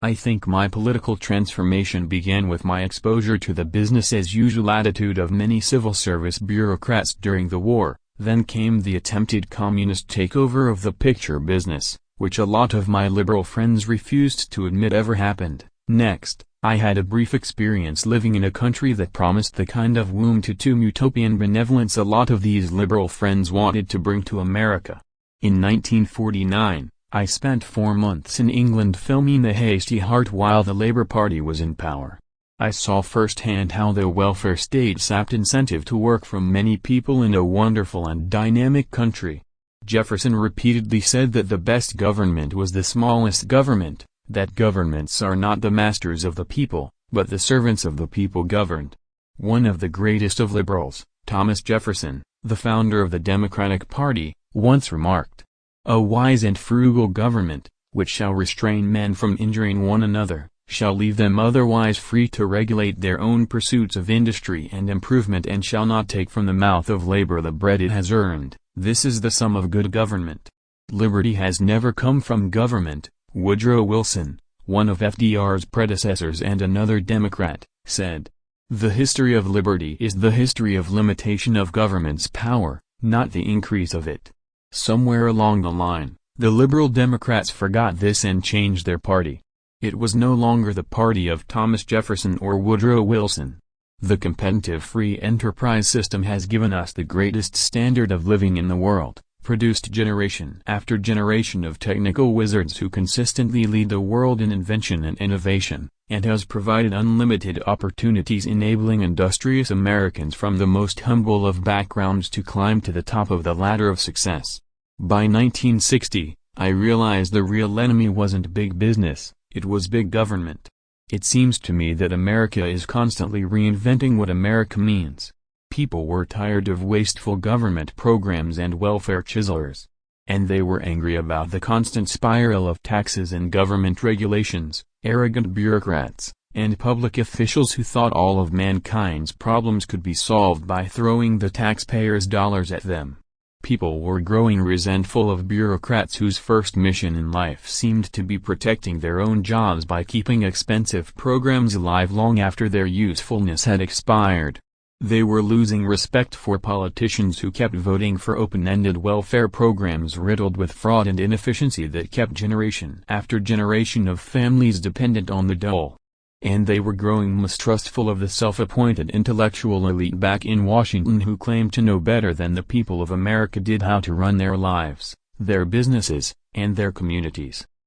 I think my political transformation began with my exposure to the business-as-usual attitude of many civil service bureaucrats during the war. Then came the attempted communist takeover of the picture business, which a lot of my liberal friends refused to admit ever happened. Next, I had a brief experience living in a country that promised the kind of womb-to-tomb utopian benevolence a lot of these liberal friends wanted to bring to America. In 1949, I spent 4 months in England filming The Hasty Heart while the Labour Party was in power. I saw firsthand how the welfare state sapped incentive to work from many people in a wonderful and dynamic country. Jefferson repeatedly said that the best government was the smallest government, that governments are not the masters of the people, but the servants of the people governed. One of the greatest of liberals, Thomas Jefferson, the founder of the Democratic Party, once remarked, "A wise and frugal government, which shall restrain men from injuring one another, shall leave them otherwise free to regulate their own pursuits of industry and improvement and shall not take from the mouth of labor the bread it has earned. This is the sum of good government. Liberty has never come from government." Woodrow Wilson, one of FDR's predecessors and another Democrat, said, "The history of liberty is the history of limitation of government's power, not the increase of it." Somewhere along the line, the liberal Democrats forgot this and changed their party. It was no longer the party of Thomas Jefferson or Woodrow Wilson. The competitive free enterprise system has given us the greatest standard of living in the world, produced generation after generation of technical wizards who consistently lead the world in invention and innovation, and has provided unlimited opportunities enabling industrious Americans from the most humble of backgrounds to climb to the top of the ladder of success. By 1960, I realized the real enemy wasn't big business. It was big government. It seems to me that America is constantly reinventing what America means. People were tired of wasteful government programs and welfare chiselers. And they were angry about the constant spiral of taxes and government regulations, arrogant bureaucrats, and public officials who thought all of mankind's problems could be solved by throwing the taxpayers' dollars at them. People were growing resentful of bureaucrats whose first mission in life seemed to be protecting their own jobs by keeping expensive programs alive long after their usefulness had expired. They were losing respect for politicians who kept voting for open-ended welfare programs riddled with fraud and inefficiency that kept generation after generation of families dependent on the dole. And they were growing mistrustful of the self-appointed intellectual elite back in Washington who claimed to know better than the people of America did how to run their lives, their businesses, and their communities.